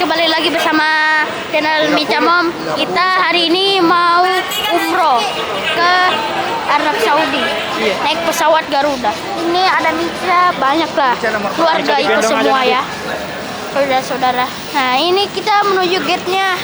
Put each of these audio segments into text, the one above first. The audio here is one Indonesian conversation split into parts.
kembali lagi bersama channel Mica Mom. Kita hari ini mau umroh ke Arab Saudi. Naik pesawat Garuda. Ini ada Mica, banyak lah keluarga ikut semua ya, saudara-saudara. Nah ini kita menuju gate-nya.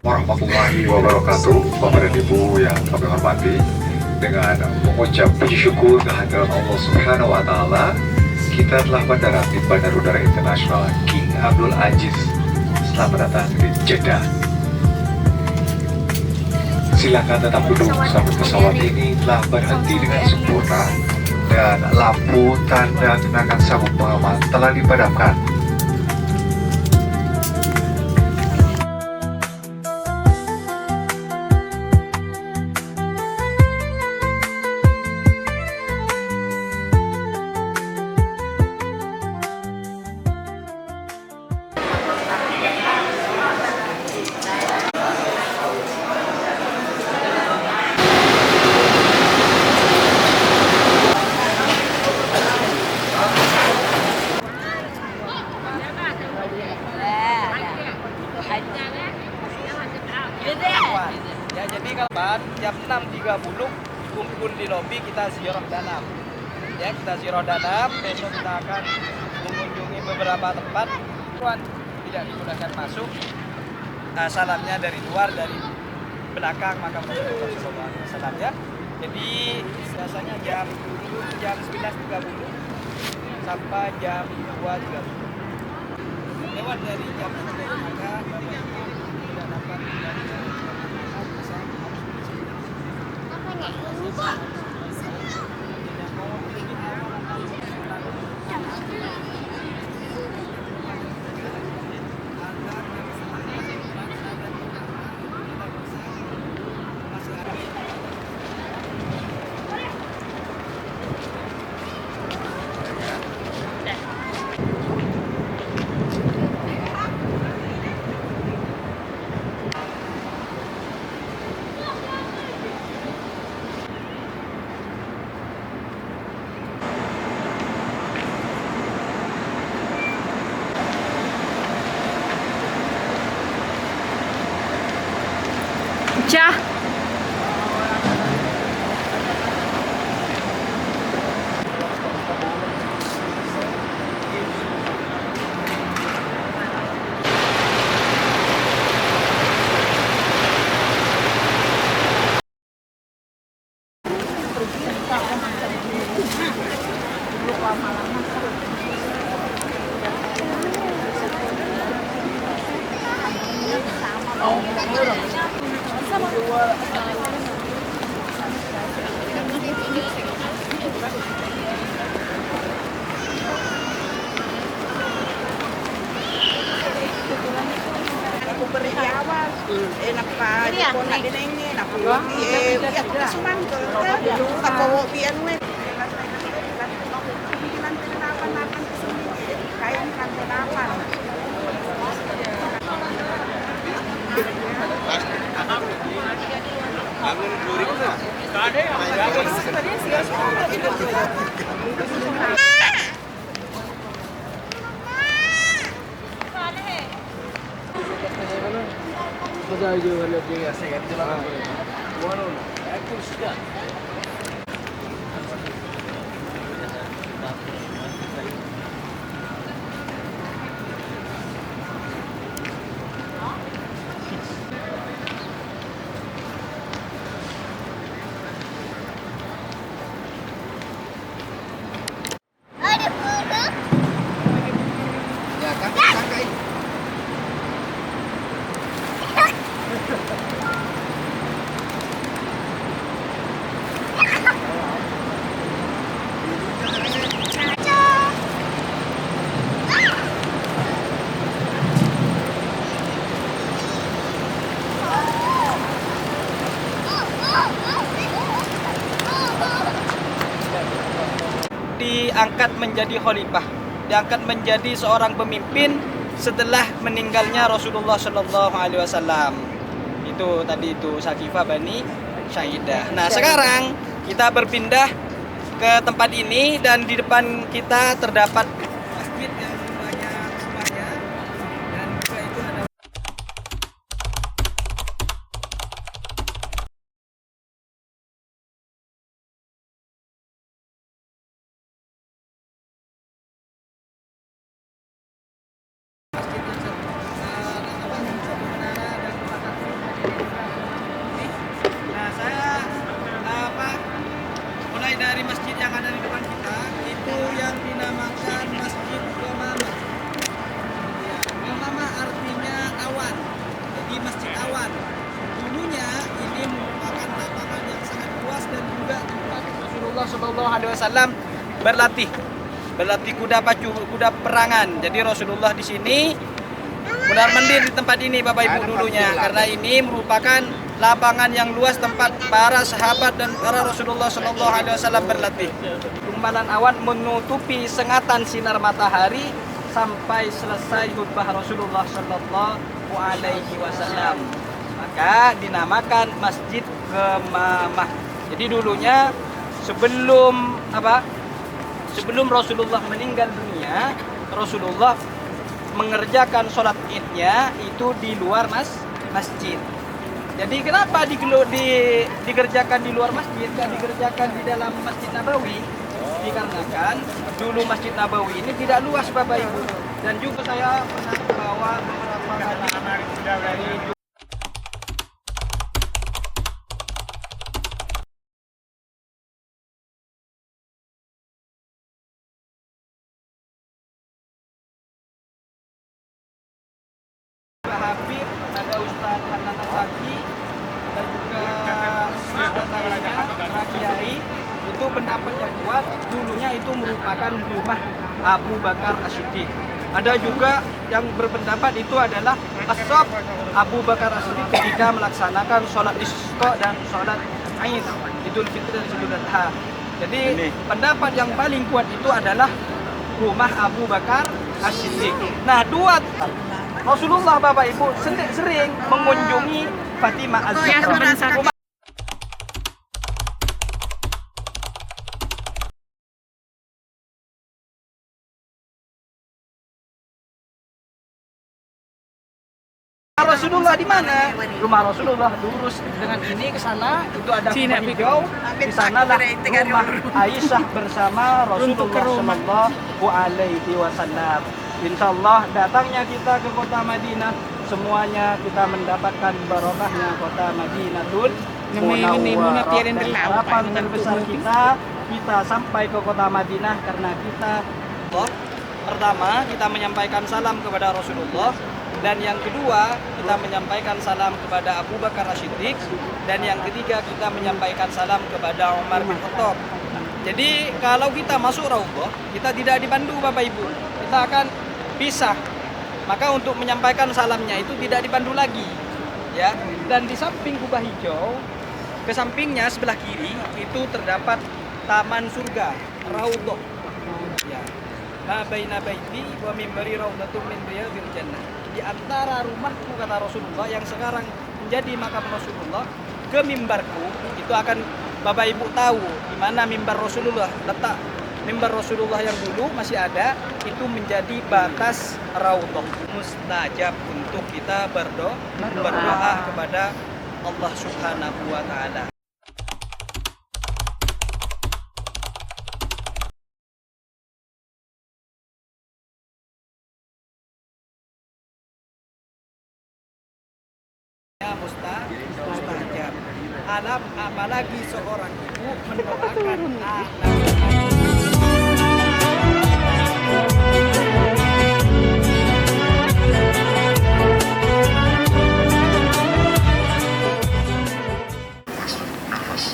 Warahmatullahi wabarakatuh. Bapak dan Ibu yang kami hormati, dengan mengucap puji syukur kehadiran Allah Subhanahu wa Ta'ala, kita telah mendarat di Bandara Udara Internasional King Abdul Aziz. Selamat datang di Jeddah. Silakan tetap duduk sampai pesawat ini telah berhenti dengan sempurna dan lampu tanda kenakan sabuk pengaman telah dipadamkan. Ya, jadi kalau jam 6.30 kumpul di lobi, kita ziarah dalam. Ya, kita ziarah dalam. Besok kita akan mengunjungi beberapa tempat. Tidak digunakan masuk. Salamnya dari luar, dari belakang makam Rasulullah SAW. Ya. Jadi biasanya jam 11.30 sampai jam 2.30. Lewat dari jam 1 maka Bapak Ibu tidak dapat Cah. enak pa ko na dinengin ako ya suman ko ako pian we kan penerapan kaya kan penerapan Diangkat menjadi khalifah, diangkat menjadi seorang pemimpin setelah meninggalnya Rasulullah Shallallahu Alaihi Wasallam. Itu tadi itu Sakifah Bani Syahidah. Nah sekarang kita berpindah ke tempat ini dan di depan kita terdapat masjid yang banyak semuanya dan juga itu ada dari masjid yang ada di depan kita itu yang dinamakan Masjid Ghamamah. Ya, Ghamamah artinya awan. Jadi masjid awan. Dulunya ini merupakan lapangan yang sangat luas dan juga tempat Rasulullah SAW berlatih kuda pacu, kuda perangan. Jadi Rasulullah di sini mondar-mandir di tempat ini Bapak Ibu dulunya karena ini merupakan lapangan yang luas tempat para sahabat dan para Rasulullah Shallallahu Alaihi Wasallam berlatih. Gumpalan awan menutupi sengatan sinar matahari sampai selesai khutbah Rasulullah Shallallahu Alaihi Wasallam. Maka dinamakan Masjid Ghamamah. Jadi dulunya sebelum Rasulullah meninggal dunia, Rasulullah mengerjakan sholat idnya itu di luar masjid. Jadi kenapa dikerjakan di luar masjid, dan dikerjakan di dalam Masjid Nabawi? Dikarenakan dulu Masjid Nabawi ini tidak luas Bapak Ibu. Dan juga saya pernah bawa beberapa anak-anak dari Habib, ada Ustadz Hanan Asaki dan juga Ustadz Kiai. Itu pendapat yang kuat, dulunya itu merupakan rumah Abu Bakar As-Siddiq. Ada juga yang berpendapat itu adalah ashab Abu Bakar As-Siddiq ketika melaksanakan sholat istisqa dan sholat Aid, Idul Fitri dan Idul Adha. Jadi pendapat yang paling kuat itu adalah rumah Abu Bakar As-Siddiq. Nah, Rasulullah Bapak Ibu sering mengunjungi Fatimah Az-Zahra. Rasulullah di mana? Rumah Rasulullah lurus dengan ini ke sana, itu ada rumah hijau. Di sanalah rumah Aisyah bersama Rasulullah Shallallahu Alaihi Wasallam. Insya Allah datangnya kita ke kota Madinah, semuanya kita mendapatkan barokahnya kota Madinatul Munawwarah. Dan harapan terbesar kita sampai ke kota Madinah karena kita pertama kita menyampaikan salam kepada Rasulullah, dan yang kedua kita menyampaikan salam kepada Abu Bakar As-Siddiq, dan yang ketiga kita menyampaikan salam kepada Umar bin Khattab. Jadi kalau kita masuk Raudhah, kita tidak dipandu Bapak Ibu, kita akan pisah. Maka untuk menyampaikan salamnya itu tidak dipandu lagi, ya. Dan di samping kubah hijau, ke sampingnya sebelah kiri itu terdapat taman surga, Raudhah. Ya. Ma baina baiti wa mimbari raudhatun min riyadil jannah. Di antara rumahku kata Rasulullah yang sekarang menjadi makam Rasulullah ke mimbarku, itu akan Bapak Ibu tahu di mana mimbar Rasulullah. Letak mimbar Rasulullah yang dulu masih ada, itu menjadi batas raudhah. Mustajab untuk kita berdoa kepada Allah Subhanahu wa taala. Mustajab. Apalagi seorang ibu mendoakan anak. Nafas.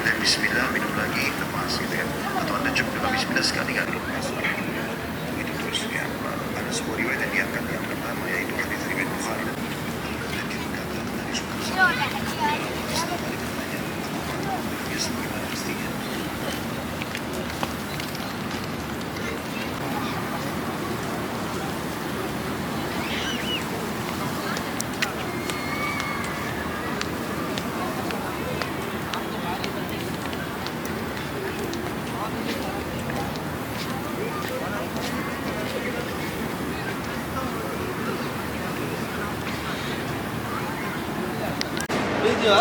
Dan bismillah, minum lagi, lepas gitu ya. Atau Anda cukup dengan bismillah sekali kali lepas. Begitu terus ya. Ada sebuah riwayat yang diangkat yang pertama yaitu hadis riwayat Bukhari dan dikatakan dari sebagaimana mestinya. Ya,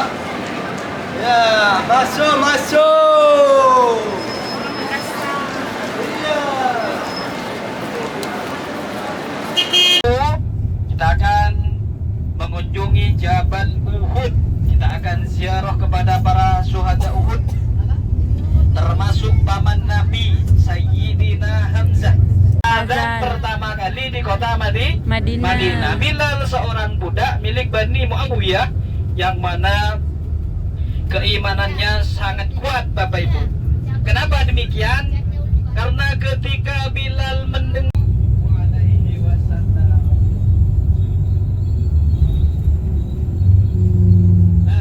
masuk. Kita akan mengunjungi Jabal Uhud. Kita akan ziarah kepada para syuhada Uhud, termasuk paman Nabi Sayyidina Hamzah. Azan pertama kali di kota Madinah. Bilal seorang budak milik Bani Muawiyah yang mana keimanannya sangat kuat, Bapak Ibu. Kenapa demikian? Karena ketika Bilal mendengar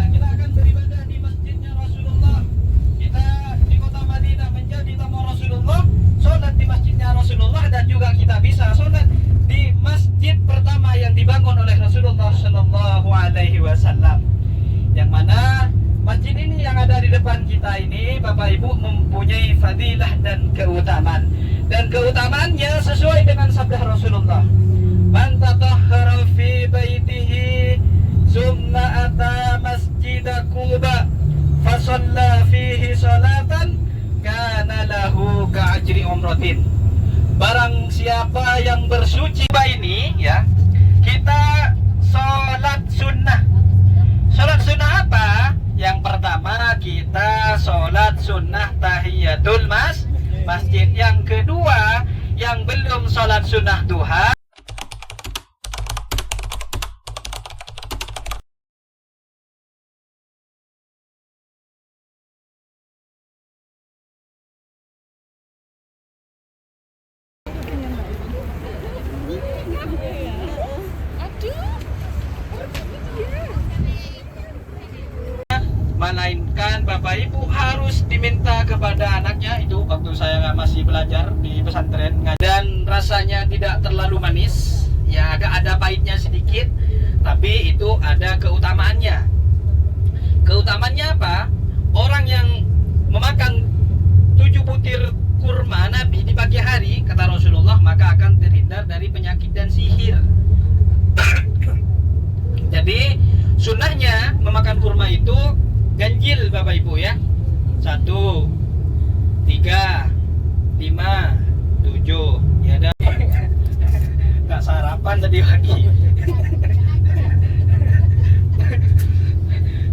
kita akan beribadah di masjidnya Rasulullah. Kita di kota Madinah menjadi tamu Rasulullah, sholat di masjidnya Rasulullah, dan juga kita bisa sholat di masjid pertama yang dibangun oleh Rasulullah Shallallahu Alaihi Wasallam. Yang mana masjid ini yang ada di depan kita ini, Bapak Ibu, mempunyai fadilah dan keutamaan. Dan keutamaannya sesuai dengan sabda Rasulullah. Man tatahhara fi baitihi summa ata masjid Quba fa shalla fihi salatan kana lahu ka'ajri umratin. Barang siapa yang bersuci ini ya, kita sholat sunnah. Sholat sunnah apa? Yang pertama kita sholat sunnah tahiyatul masjid. Yang kedua, yang belum sholat sunnah duha, melainkan Bapak Ibu harus diminta kepada anaknya. Itu waktu saya masih belajar di pesantren, dan rasanya tidak terlalu manis ya, agak ada pahitnya sedikit, tapi itu ada keutamaannya. Keutamaannya apa? Orang yang memakan 7 butir kurma Nabi di pagi hari, kata Rasulullah, maka akan terhindar dari penyakit dan sihir. Jadi sunnahnya memakan kurma itu ganjil, Bapak Ibu ya. 1, 3, 5, 7. Ya dah. Gak sarapan tadi pagi.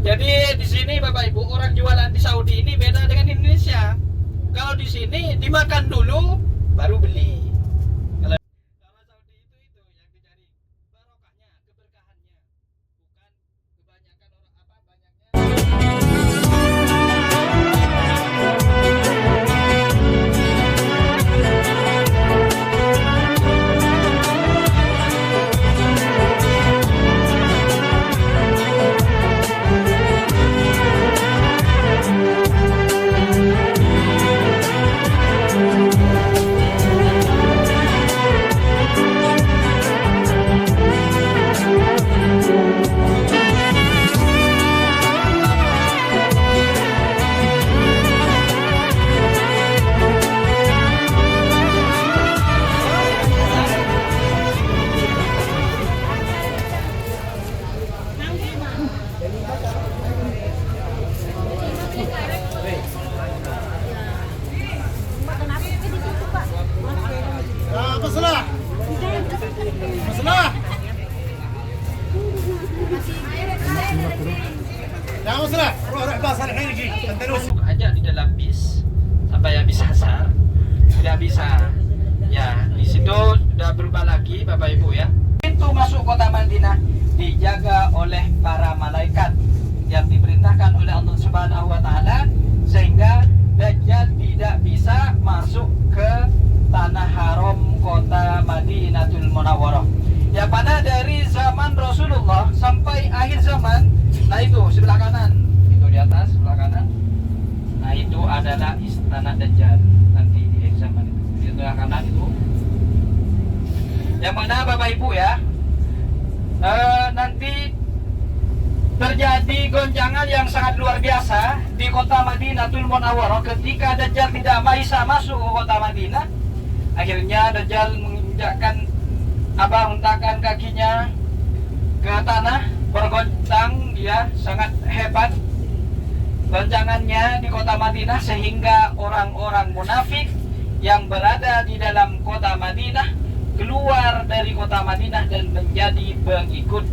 Jadi di sini Bapak Ibu, orang jualan di Saudi ini beda dengan Indonesia. Kalau di sini dimakan dulu baru beli. Kalau Saudi itu yang dicari barokahnya, keberkahannya, bukan kebanyakan orang banyaknya. Masuk aja di dalam bis sampai habis asar, tidak bisa. Ya, di situ sudah berubah lagi Bapak Ibu ya. Pintu masuk kota Madinah dijaga oleh para malaikat yang diperintahkan oleh Allah Subhanahu wa taala sehingga Dajjal tidak bisa masuk ke tanah haram kota Madinatul Munawwarah. Ya, pada dari zaman Rasulullah sampai akhir zaman. Nah, itu sebelah kanan, itu di atas sebelah kanan. Nah, itu adalah istana Dajjal nanti di akhir zaman itu. Di sebelah kanan itu. Yang mana Bapak Ibu ya, nanti terjadi goncangan yang sangat luar biasa di kota Madinatul Munawwarah ketika Dajjal tidak bisa masuk ke kota Madinah. Akhirnya Dajjal hentakkan kakinya ke tanah, bergoncang, dia sangat hebat goncangannya di kota Madinah sehingga orang-orang munafik yang berada di dalam kota Madinah keluar dari kota Madinah dan menjadi pengikut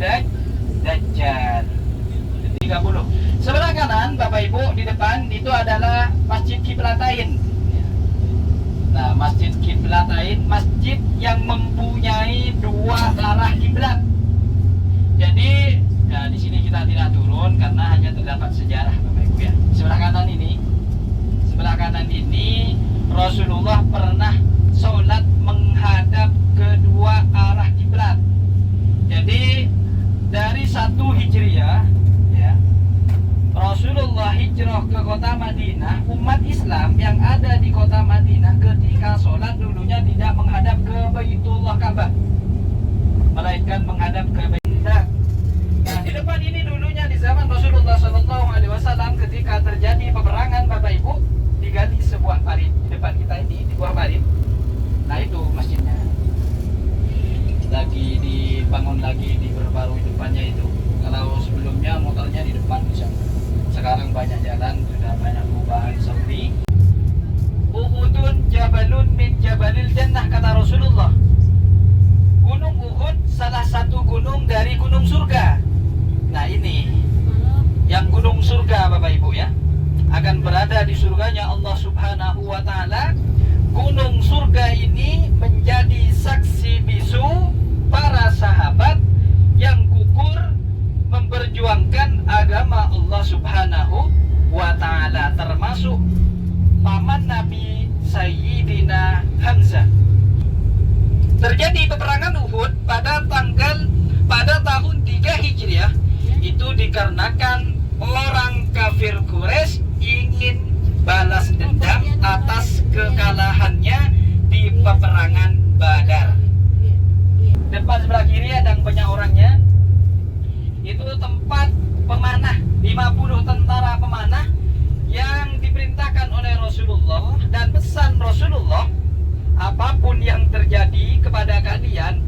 Dajjal. 30. Sebelah kanan Bapak Ibu di depan itu adalah Masjid Qiblatain. Nah, Masjid Qiblatain, masjid yang mempunyai dua arah kiblat. Jadi, nah, di sini kita tidak turun karena hanya terdapat sejarah Bapak Ibu ya. Sebelah kanan ini Rasulullah pernah sholat menghadap kedua arah kiblat. Jadi dari 1 Hijriah ya, Rasulullah hijrah ke kota Madinah. Umat Islam yang ada di kota Madinah ketika sholat dulunya tidak menghadap ke Baitullah Ka'bah, melainkan menghadap ke Baitul. Nah, di depan ini dulunya di zaman Rasulullah SAW ketika terjadi peperangan Bapak Ibu, digali sebuah parit di depan kita ini, di buah parit. Nah, itu masjidnya lagi dibangun lagi, diperbarui depannya itu. Kalau sebelumnya motornya di depan bisa. Sekarang banyak jalan, sudah banyak perubahan seperti Uhudun jabalun min jabalil jannah, kata Rasulullah. Gunung Uhud salah satu gunung dari gunung surga. Nah, ini yang gunung surga Bapak Ibu ya, akan berada di surganya Allah Subhanahu wa taala. Gunung surga ini menjadi saksi bisu para sahabat yang gugur memperjuangkan agama Allah Subhanahu wa taala, termasuk paman Nabi Sayyidina Hamzah. Terjadi peperangan Uhud pada tahun 3 Hijriah itu dikarenakan orang kafir Quraisy ingin balas dendam atas kekalahannya di peperangan Badar. Depan sebelah kiri ada banyak orangnya. Itu tempat pemanah, 50 tentara pemanah yang diperintahkan oleh Rasulullah, dan pesan Rasulullah, apapun yang terjadi kepada kalian,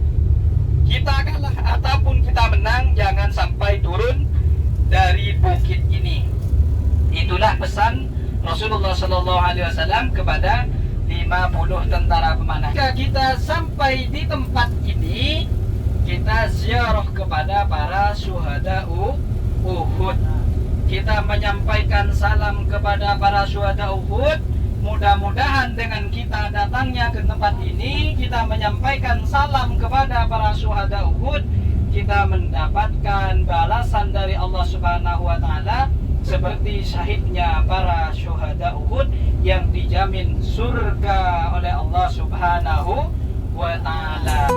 kita kalah ataupun kita menang, jangan sampai turun dari bukit ini. Itulah pesan Rasulullah SAW kepada 50 tentara pemanah. Jika kita sampai di tempat ini, kita ziarah kepada para syuhada Uhud. Kita menyampaikan salam kepada para syuhada Uhud. Mudah-mudahan dengan kita datangnya ke tempat ini, kita menyampaikan salam kepada para syuhada Uhud, kita mendapatkan balasan dari Allah Subhanahu wa taala seperti syahidnya para syuhada Uhud yang dijamin surga oleh Allah Subhanahu wa taala.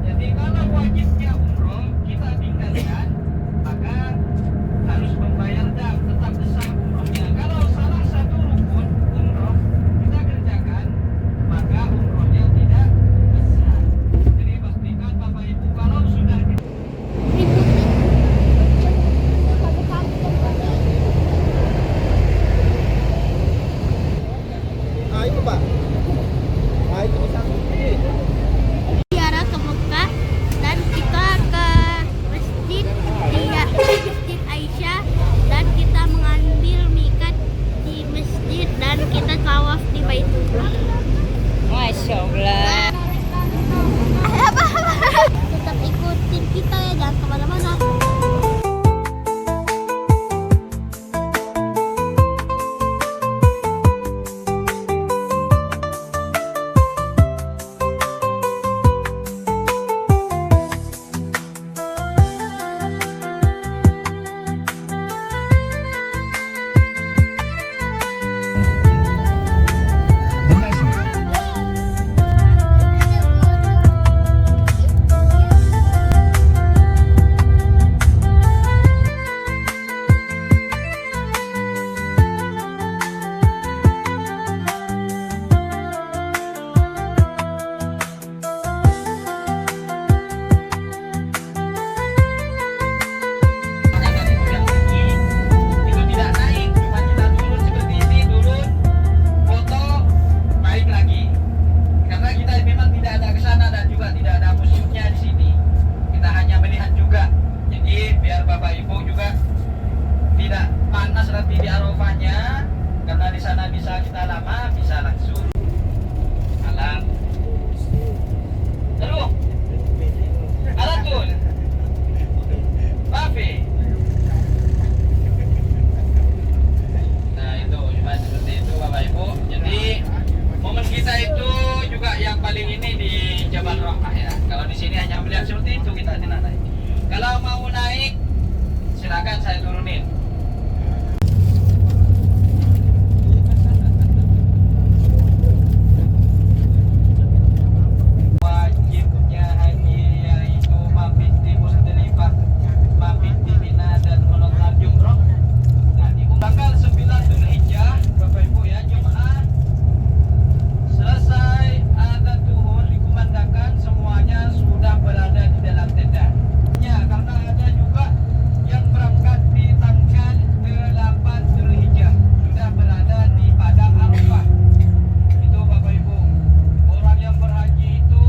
Jadi kalau wajibnya umroh kita tinggalkan, maka harus membayar dam, tetap sah umrohnya. Kalau salah satu rukun umroh kita kerjakan, maka umrohnya tidak sah. Jadi pastikan Bapak Ibu kalau sudah itu Pak. Itu bisa ziarah ke Mekah dan kita ke masjid Masjid Aisyah dan kita mengambil mikat di masjid dan kita tawaf di Baitullah. Masya Allah. Tetap ikutin kita ya, jangan kemana-mana. makanan itu yang tinggi itu tidak naik, cuma kita turun seperti ini, turun foto naik lagi karena kita memang tidak ada ke sana dan juga tidak ada museumnya di sini, kita hanya melihat juga. Jadi biar Bapak Ibu juga tidak panas nanti di Arafahnya, karena di sana bisa kita lama, bisa langsung alam terus alatul Bafe. Nah itu cuma seperti itu Bapak Ibu. Jadi momen kita itu juga yang paling ini di Jabal Rahmah ya. Kalau di sini hanya melihat seperti itu, kita tidak naik. Kalau mau naik silakan saya turunin. Wajibnya haji yaitu mabit di Musdalifah, mabit di Mina dan melontar jumroh. Nah, di tanggal 9 Dzulhijjah, Bapak Ibu ya, Jumat selesai azan zuhur dikumandangkan, semuanya sudah berada di dalam tenda. Ya, karena ada juga yang berangkat di tanggal 8 Dzulhijjah sudah berada di padang Arafah. Itu Bapak Ibu, orang yang berhaji itu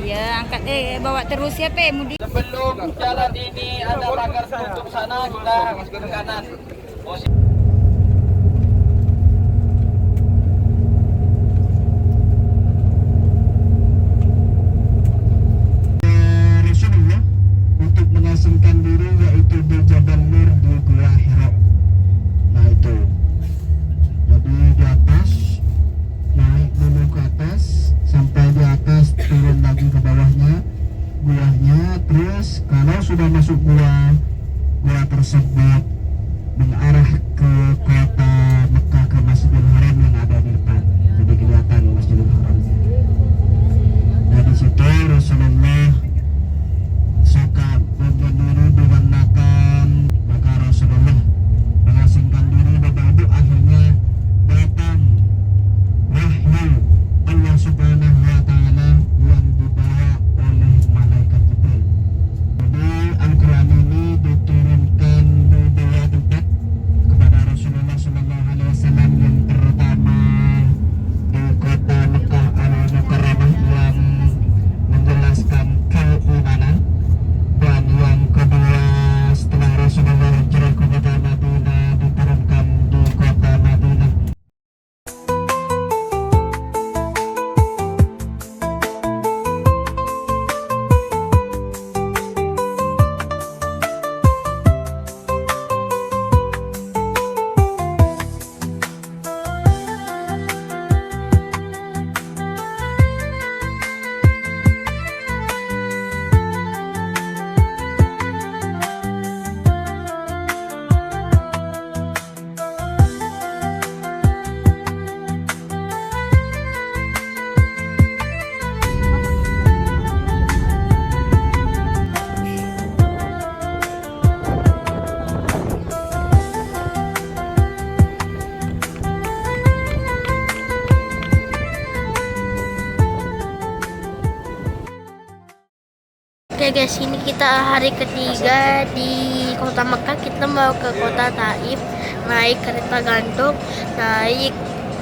Iya, angkat bawa terus ya Pe, Mudi. sebelum jalan ini ada pagar tutup sana, kita ke kanan. Rasulullah untuk mengasingkan diri yaitu di Jabal Nur di Gua Hira. Nah itu, jadi di atas naik dulu ke atas masuk gua tersebut mengarah ke kota Mekah, ke Masjidil Haram yang ada di depan. Jadi kelihatan Masjidil Haram. Nah di situ Rasulullah suka berdiri diwarnakan, maka Rasulullah mengasingkan diri dan itu akhirnya datang wahyu Allah Subhanahu wa Ta'ala yang dibawa oleh malaikat Jibril. Jadi Al-Quran ini diturunkan di dua tempat kepada Rasulullah SAW, yang pertama di kota Mekah Al-Mukarramah yang menjelaskan keimanan, dan yang kedua setelah Rasulullah hijrah ke kota Madinah diturunkan di kota Madinah. Oke guys, ini kita hari ketiga di kota Mekah. Kita mau ke kota Taif, naik kereta gantung, naik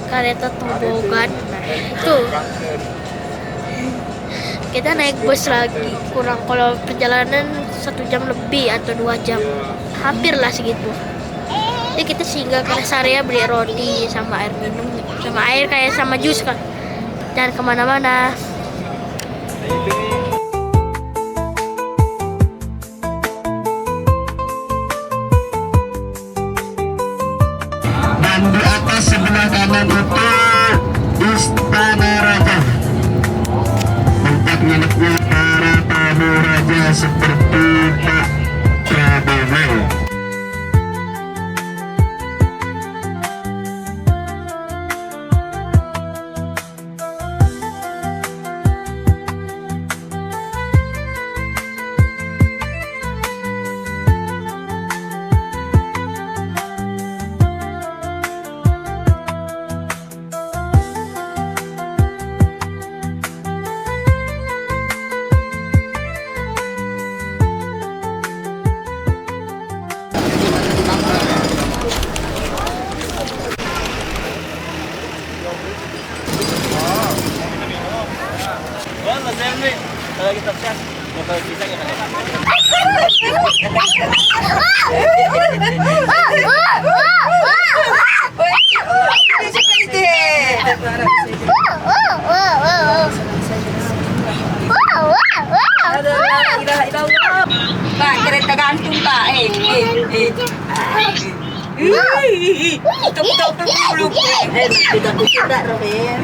kereta tobogan. Itu kita naik bus lagi, kurang kalau perjalanan 1 jam lebih atau 2 jam, hampir lah segitu. Jadi kita singgah ke rest area, beli roti sama air minum, sama air kayak sama jus kan. Jangan kemana-mana. Dan di atas sebelah kanan itu Istana Raja, tempat miliknya para tamu raja seperti Pak Prabowo. Kalau kita cek, kalau kita Pak, kereta gantung Pak. Tuk dulu. Tidak tidak Robin.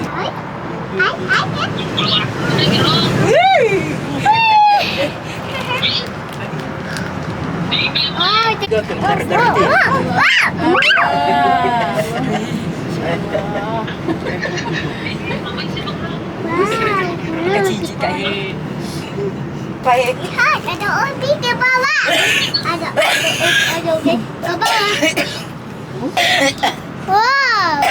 Baik. Lihat, ada Obi di bawah. Ada Obi di bawah. Wow.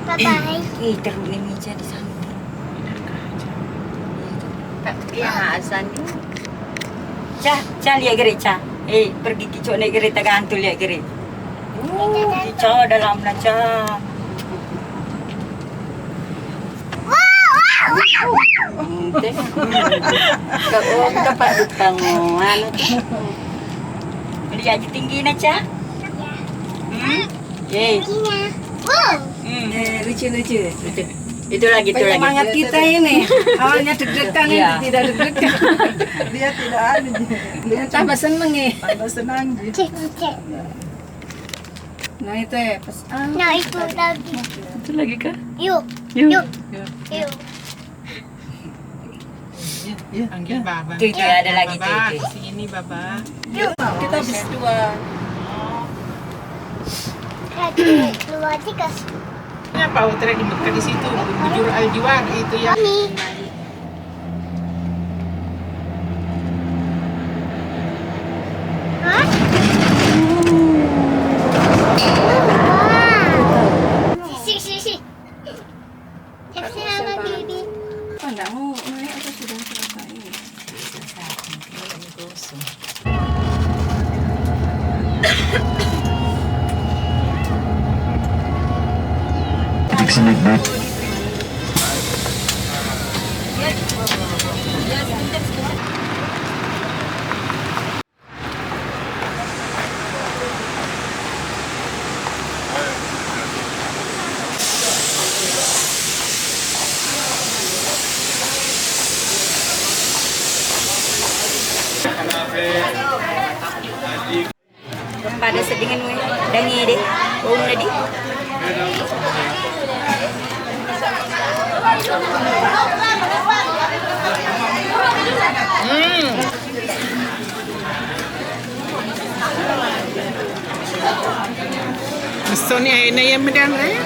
Bye-bye. Terus ni meja di sana. Iya, azan ni. Cah lihat gereja. Pergi kicau naik kereta gantung lihat gereja. Kicau dalam naca. Kau dapat hutang anu. Lihat tinggi naca. Lucu. Itu lagi. Penyemangat kita ini. Awalnya deg-degan ini tidak deg-degan. Dia tidak ada. Dia tambah seneng nih. Tambah senang. Nah itu ya pas. Nah, itu lagi. Itu lagi kah? Yuk. Yuk. Yuk. Yuk. Panggil Baba. Tuh, itu ada lagi tuh. Baba, Tuh. sini Baba. Kita habis dua. Keluar tikas. Kenapa hotel di Mekah di situ? Bujur Al-Jiwar itu ya. Mami. Hah? Sisi. Sisi sama Bibi. Oh, enggak mau naik atau sudah selesai? Ini gosong. Pada sedingin we, dangi deh, bau nadi. Gusto niya na yan medan eh.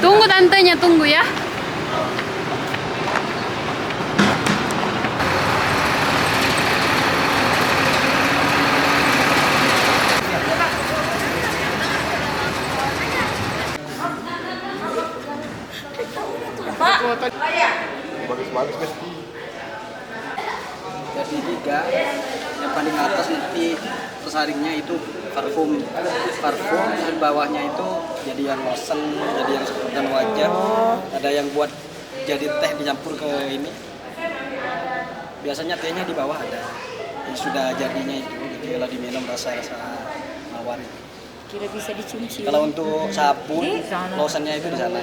Tunggu tantenya, tunggu ya. Jadi 3 yang paling atas nanti tersaringnya itu parfum, dan bawahnya itu jadi yang lotion, jadi yang sedotan wajah, ada yang buat jadi teh dicampur ke ini. Biasanya tehnya di bawah ada, yang sudah jadinya itu, jadi kalau diminum rasa mawar. Kira bisa dicium-cium. Kalau untuk sabun, lotionnya itu di sana.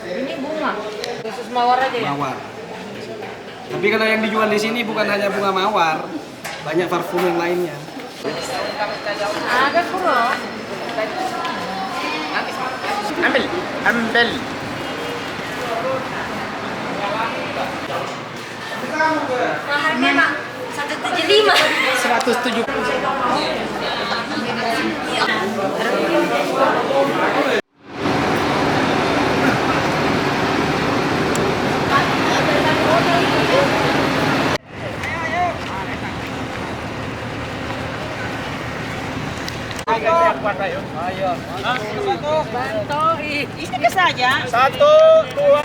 Ini bunga. Khusus mawar aja ya? Mawar. Tapi kalau yang dijual di sini bukan hanya bunga mawar, banyak parfum yang lainnya. Ada kurang. Ambil. Mahalnya mak 175. 170. Ayo. Bantu. Ini ke saja. 1, 2.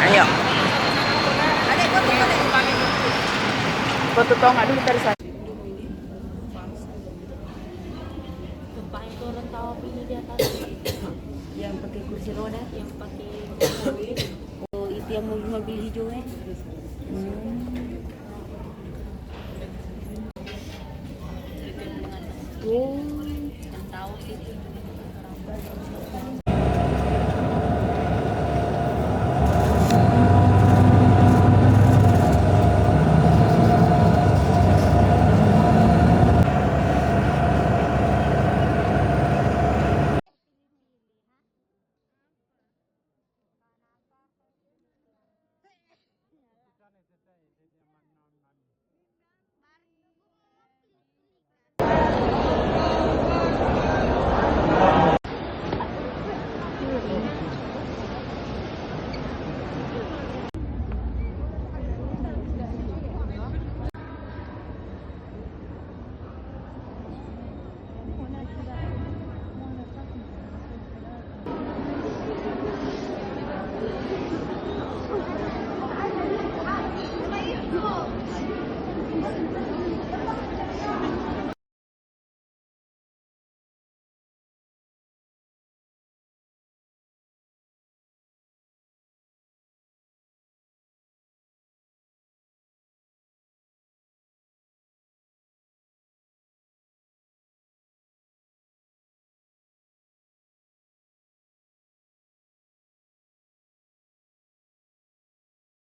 Ayo. Foto tong aduh dari sana. Yang pakai kursi roda, yang pakai oh itu yang mobil hijau